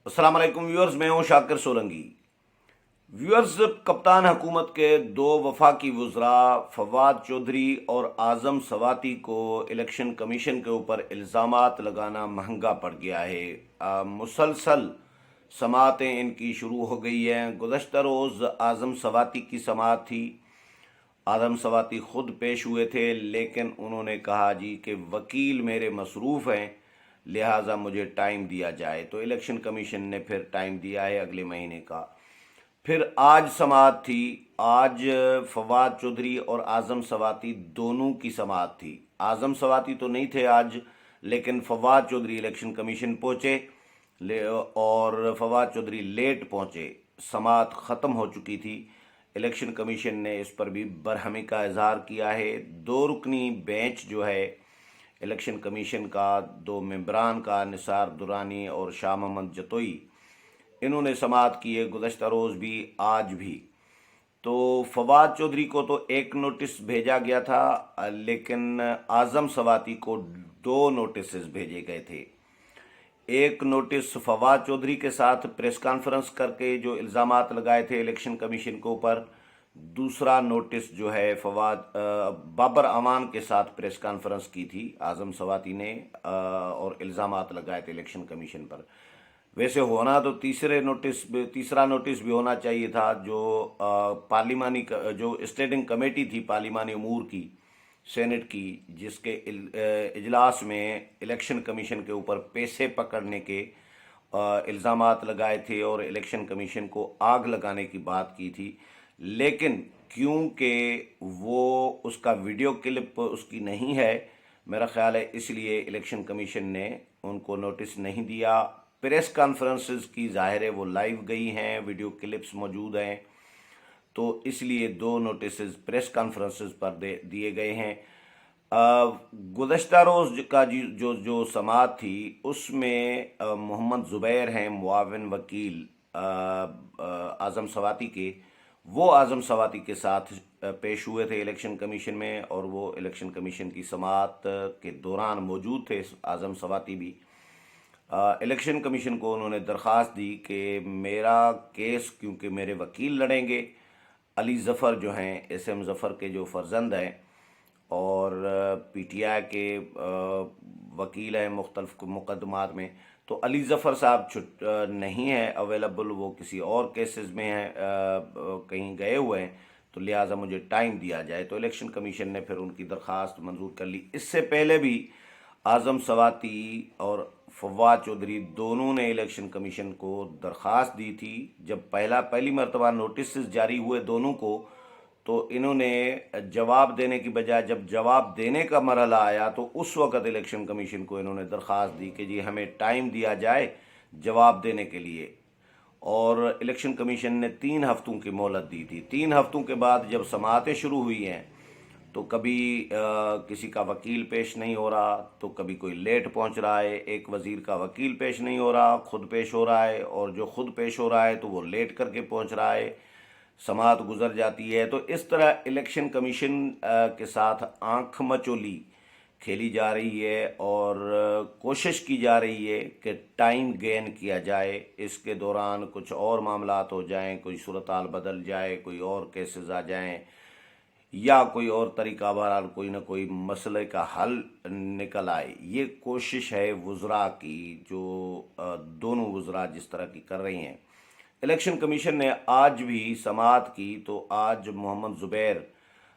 السلام علیکم ویورز، میں ہوں شاکر سولنگی۔ ویورز، کپتان حکومت کے دو وفاقی وزراء فواد چودھری اور اعظم سواتی کو الیکشن کمیشن کے اوپر الزامات لگانا مہنگا پڑ گیا ہے۔ مسلسل سماعتیں ان کی شروع ہو گئی ہیں۔ گزشتہ روز اعظم سواتی کی سماعت تھی۔ اعظم سواتی خود پیش ہوئے تھے، لیکن انہوں نے کہا کہ وکیل میرے مصروف ہیں، لہٰذا مجھے ٹائم دیا جائے۔ تو الیکشن کمیشن نے پھر ٹائم دیا ہے اگلے مہینے کا۔ پھر آج سماعت تھی۔ آج فواد چودھری اور اعظم سواتی دونوں کی سماعت تھی۔ اعظم سواتی تو نہیں تھے آج، لیکن فواد چودھری الیکشن کمیشن پہنچے اور فواد چودھری لیٹ پہنچے۔ سماعت ختم ہو چکی تھی۔ الیکشن کمیشن نے اس پر بھی برہمی کا اظہار کیا ہے۔ دو رکنی بینچ جو ہے الیکشن کمیشن کا، دو ممبران کا، نثار درانی اور شاہ محمد جتوئی، انہوں نے سماعت کی ہے گزشتہ روز بھی، آج بھی۔ تو فواد چودھری کو تو ایک نوٹس بھیجا گیا تھا، لیکن اعظم سواتی کو دو نوٹسز بھیجے گئے تھے۔ ایک نوٹس فواد چودھری کے ساتھ پریس کانفرنس کر کے جو الزامات لگائے تھے الیکشن کمیشن کے اوپر، دوسرا نوٹس جو ہے بابر امان کے ساتھ پریس کانفرنس کی تھی اعظم سواتی نے اور الزامات لگائے تھے الیکشن کمیشن پر۔ ویسے ہونا تو تیسرا نوٹس بھی ہونا چاہیے تھا، جو پارلیمانی جو اسٹینڈنگ کمیٹی تھی پارلیمانی امور کی، سینٹ کی، جس کے اجلاس میں الیکشن کمیشن کے اوپر پیسے پکڑنے کے الزامات لگائے تھے اور الیکشن کمیشن کو آگ لگانے کی بات کی تھی، لیکن کیونکہ وہ اس کا ویڈیو کلپ اس کی نہیں ہے، میرا خیال ہے اس لیے الیکشن کمیشن نے ان کو نوٹس نہیں دیا۔ پریس کانفرنسز کی ظاہر ہے وہ لائیو گئی ہیں، ویڈیو کلپس موجود ہیں، تو اس لیے دو نوٹسز پریس کانفرنسز پر دیے گئے ہیں۔ گزشتہ روز کا جو سماعت تھی اس میں محمد زبیر ہیں معاون وکیل اعظم سواتی کے، وہ اعظم سواتی کے ساتھ پیش ہوئے تھے الیکشن کمیشن میں، اور وہ الیکشن کمیشن کی سماعت کے دوران موجود تھے اعظم سواتی بھی۔ الیکشن کمیشن کو انہوں نے درخواست دی کہ میرا کیس، کیونکہ میرے وکیل لڑیں گے، علی ظفر جو ہیں، ایس ایم ظفر کے جو فرزند ہیں اور پی ٹی آئی کے وکیل ہیں مختلف مقدمات میں، تو علی ظفر صاحب نہیں ہیں اویلیبل، وہ کسی اور کیسز میں ہیں، کہیں گئے ہوئے ہیں، تو لہٰذا مجھے ٹائم دیا جائے۔ تو الیکشن کمیشن نے پھر ان کی درخواست منظور کر لی۔ اس سے پہلے بھی اعظم سواتی اور فواد چودھری دونوں نے الیکشن کمیشن کو درخواست دی تھی۔ جب پہلی مرتبہ نوٹسز جاری ہوئے دونوں کو، تو انہوں نے جواب دینے کی بجائے جب جواب دینے کا مرحلہ آیا تو اس وقت الیکشن کمیشن کو انہوں نے درخواست دی کہ ہمیں ٹائم دیا جائے جواب دینے کے لیے، اور الیکشن کمیشن نے 3 ہفتوں کی مہلت دی تھی۔ 3 ہفتوں کے بعد جب سماعتیں شروع ہوئی ہیں تو کبھی کسی کا وکیل پیش نہیں ہو رہا، تو کبھی کوئی لیٹ پہنچ رہا ہے، ایک وزیر کا وکیل پیش نہیں ہو رہا، خود پیش ہو رہا ہے، اور جو خود پیش ہو رہا ہے تو وہ لیٹ کر کے پہنچ رہا ہے، سماعت گزر جاتی ہے۔ تو اس طرح الیکشن کمیشن کے ساتھ آنکھ مچولی کھیلی جا رہی ہے اور کوشش کی جا رہی ہے کہ ٹائم گین کیا جائے، اس کے دوران کچھ اور معاملات ہو جائیں، کوئی صورتحال بدل جائے، کوئی اور کیسز آ جائیں، یا کوئی اور طریقہ، بہرحال کوئی نہ کوئی مسئلے کا حل نکل آئے۔ یہ کوشش ہے وزراء کی، جو دونوں وزراء جس طرح کی کر رہی ہیں۔ الیکشن کمیشن نے آج بھی سماعت کی، تو آج محمد زبیر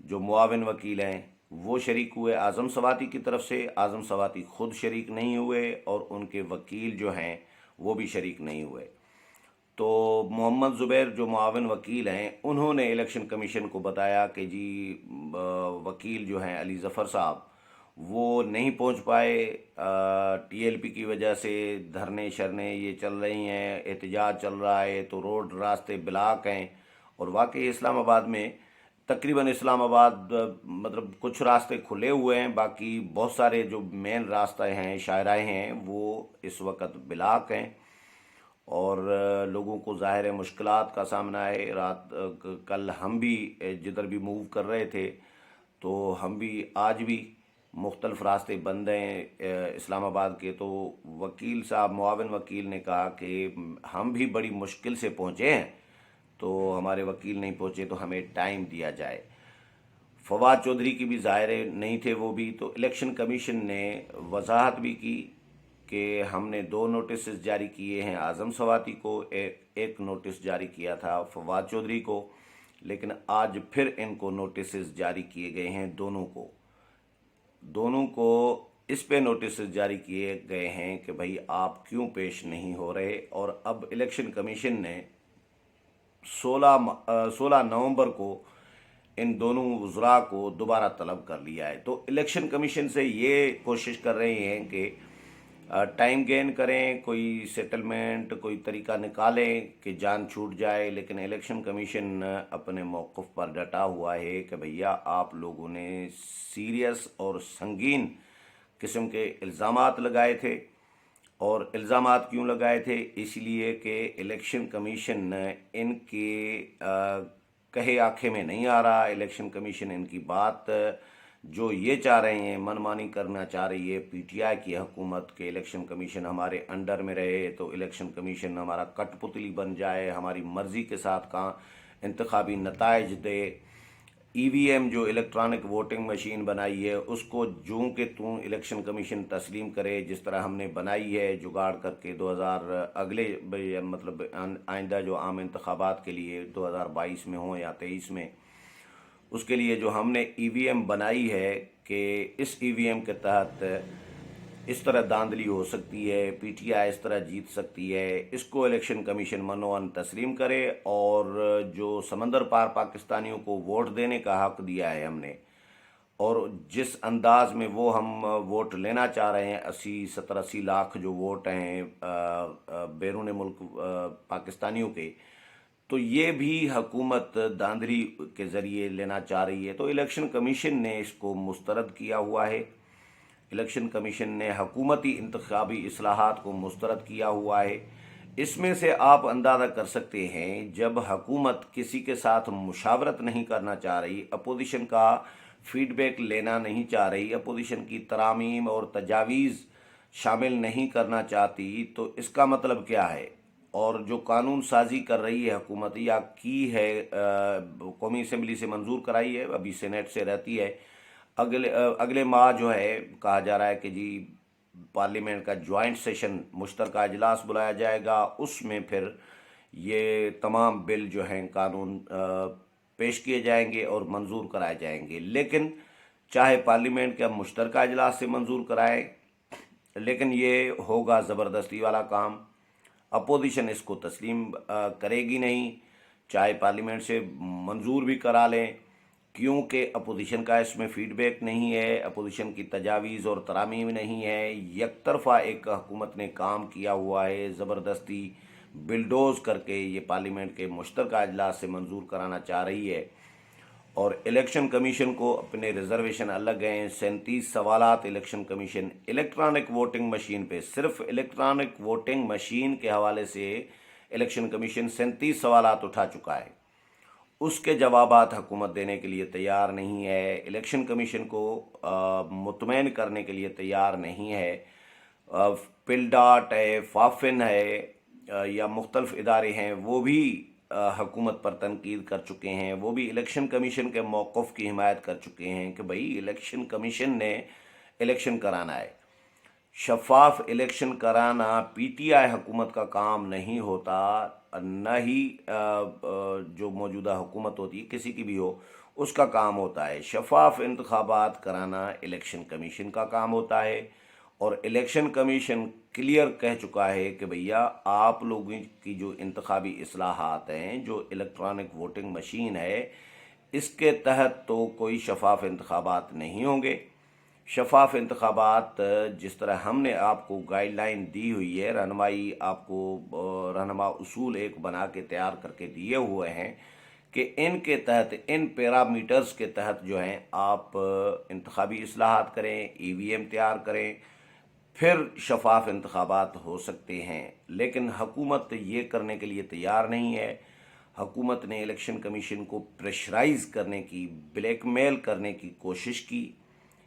جو معاون وکیل ہیں وہ شریک ہوئے اعظم سواتی کی طرف سے، اعظم سواتی خود شریک نہیں ہوئے، اور ان کے وکیل جو ہیں وہ بھی شریک نہیں ہوئے۔ تو محمد زبیر جو معاون وکیل ہیں، انہوں نے الیکشن کمیشن کو بتایا کہ وکیل جو ہیں علی ظفر صاحب وہ نہیں پہنچ پائے، ٹی ایل پی کی وجہ سے دھرنے شرنے یہ چل رہی ہیں، احتجاج چل رہا ہے، تو روڈ راستے بلاک ہیں، اور واقعی اسلام آباد میں تقریباً مطلب کچھ راستے کھلے ہوئے ہیں، باقی بہت سارے جو مین راستے ہیں، شاہراہیں ہیں، وہ اس وقت بلاک ہیں، اور لوگوں کو ظاہر ہے مشکلات کا سامنا ہے۔ کل ہم بھی جدھر بھی موو کر رہے تھے، تو ہم بھی آج بھی مختلف راستے بند ہیں اسلام آباد کے، تو وکیل صاحب، معاون وکیل نے کہا کہ ہم بھی بڑی مشکل سے پہنچے ہیں، تو ہمارے وکیل نہیں پہنچے تو ہمیں ٹائم دیا جائے۔ فواد چودھری کی بھی ظاہر نہیں تھے وہ بھی، تو الیکشن کمیشن نے وضاحت بھی کی کہ ہم نے 2 نوٹسز جاری کیے ہیں اعظم سواتی کو، ایک نوٹس جاری کیا تھا فواد چودھری کو، لیکن آج پھر ان کو نوٹسز جاری کیے گئے ہیں دونوں کو اس پہ نوٹسز جاری کیے گئے ہیں کہ بھائی آپ کیوں پیش نہیں ہو رہے، اور اب الیکشن کمیشن نے 16 نومبر کو ان دونوں وزراء کو دوبارہ طلب کر لیا ہے۔ تو الیکشن کمیشن سے یہ کوشش کر رہے ہیں کہ ٹائم گین کریں، کوئی سیٹلمنٹ، کوئی طریقہ نکالیں کہ جان چھوٹ جائے، لیکن الیکشن کمیشن اپنے موقف پر ڈٹا ہوا ہے کہ بھیا آپ لوگوں نے سیریس اور سنگین قسم کے الزامات لگائے تھے، اور الزامات کیوں لگائے تھے؟ اس لیے کہ الیکشن کمیشن ان کے کہے آنکھیں میں نہیں آ رہا، الیکشن کمیشن ان کی بات جو یہ چاہ رہے ہیں، من مانی کرنا چاہ رہی ہے پی ٹی آئی کی حکومت کے الیکشن کمیشن ہمارے انڈر میں رہے، تو الیکشن کمیشن ہمارا کٹ پتلی بن جائے، ہماری مرضی کے ساتھ کہاں انتخابی نتائج دے۔ ای وی ایم جو الیکٹرانک ووٹنگ مشین بنائی ہے اس کو جوں کہ توں الیکشن کمیشن تسلیم کرے، جس طرح ہم نے بنائی ہے جگاڑ کر کے مطلب آئندہ جو عام انتخابات کے لیے 2022 میں ہوں یا 23 میں، اس کے لیے جو ہم نے ای وی ایم بنائی ہے کہ اس ای وی ایم کے تحت اس طرح دھاندلی ہو سکتی ہے، پی ٹی آئی اس طرح جیت سکتی ہے، اس کو الیکشن کمیشن منوان تسلیم کرے، اور جو سمندر پار پاکستانیوں کو ووٹ دینے کا حق دیا ہے ہم نے، اور جس انداز میں وہ ہم ووٹ لینا چاہ رہے ہیں، 80 لاکھ جو ووٹ ہیں بیرون ملک پاکستانیوں کے، تو یہ بھی حکومت دھاندلی کے ذریعے لینا چاہ رہی ہے۔ تو الیکشن کمیشن نے اس کو مسترد کیا ہوا ہے، الیکشن کمیشن نے حکومتی انتخابی اصلاحات کو مسترد کیا ہوا ہے۔ اس میں سے آپ اندازہ کر سکتے ہیں جب حکومت کسی کے ساتھ مشاورت نہیں کرنا چاہ رہی، اپوزیشن کا فیڈ بیک لینا نہیں چاہ رہی، اپوزیشن کی ترامیم اور تجاویز شامل نہیں کرنا چاہتی، تو اس کا مطلب کیا ہے؟ اور جو قانون سازی کر رہی ہے حکومت یا کی ہے، قومی اسمبلی سے منظور کرائی ہے، ابھی سینیٹ سے رہتی ہے، اگلے ماہ جو ہے کہا جا رہا ہے کہ جی پارلیمنٹ کا جوائنٹ سیشن مشترکہ اجلاس بلایا جائے گا، اس میں پھر یہ تمام بل جو ہیں قانون پیش کیے جائیں گے اور منظور کرائے جائیں گے۔ لیکن چاہے پارلیمنٹ کے مشترکہ اجلاس سے منظور کرائے، لیکن یہ ہوگا زبردستی والا کام، اپوزیشن اس کو تسلیم کرے گی نہیں، چاہے پارلیمنٹ سے منظور بھی کرا لیں، کیونکہ اپوزیشن کا اس میں فیڈ بیک نہیں ہے، اپوزیشن کی تجاویز اور ترامیم نہیں ہے، یک طرفہ ایک حکومت نے کام کیا ہوا ہے، زبردستی بلڈوز کر کے یہ پارلیمنٹ کے مشترکہ اجلاس سے منظور کرانا چاہ رہی ہے، اور الیکشن کمیشن کو اپنے ریزرویشن الگ ہیں۔ 37 سوالات election commission electronic voting machine پہ، صرف الیکٹرانک ووٹنگ مشین کے حوالے سے الیکشن کمیشن 37 سوالات اٹھا چکا ہے، اس کے جوابات حکومت دینے کے لیے تیار نہیں ہے، الیکشن کمیشن کو مطمئن کرنے کے لیے تیار نہیں ہے۔ پل ڈاٹ ہے، فافن ہے، یا مختلف ادارے ہیں، وہ بھی حکومت پر تنقید کر چکے ہیں، وہ بھی الیکشن کمیشن کے موقف کی حمایت کر چکے ہیں کہ بھائی الیکشن کمیشن نے الیکشن کرانا ہے، شفاف الیکشن کرانا پی ٹی آئی حکومت کا کام نہیں ہوتا، نہ ہی جو موجودہ حکومت ہوتی ہے کسی کی بھی ہو اس کا کام ہوتا ہے، شفاف انتخابات کرانا الیکشن کمیشن کا کام ہوتا ہے، اور الیکشن کمیشن کلیئر کہہ چکا ہے کہ بھیا آپ لوگوں کی جو انتخابی اصلاحات ہیں، جو الیکٹرانک ووٹنگ مشین ہے، اس کے تحت تو کوئی شفاف انتخابات نہیں ہوں گے۔ شفاف انتخابات جس طرح ہم نے آپ کو گائیڈ لائن دی ہوئی ہے، رہنمائی آپ کو رہنما اصول ایک بنا کے تیار کر کے دیے ہوئے ہیں کہ ان کے تحت، ان پیرامیٹرز کے تحت جو ہیں آپ انتخابی اصلاحات کریں، ای وی ایم تیار کریں، پھر شفاف انتخابات ہو سکتے ہیں۔ لیکن حکومت یہ کرنے کے لیے تیار نہیں ہے، حکومت نے الیکشن کمیشن کو پریشرائز کرنے کی، بلیک میل کرنے کی کوشش کی،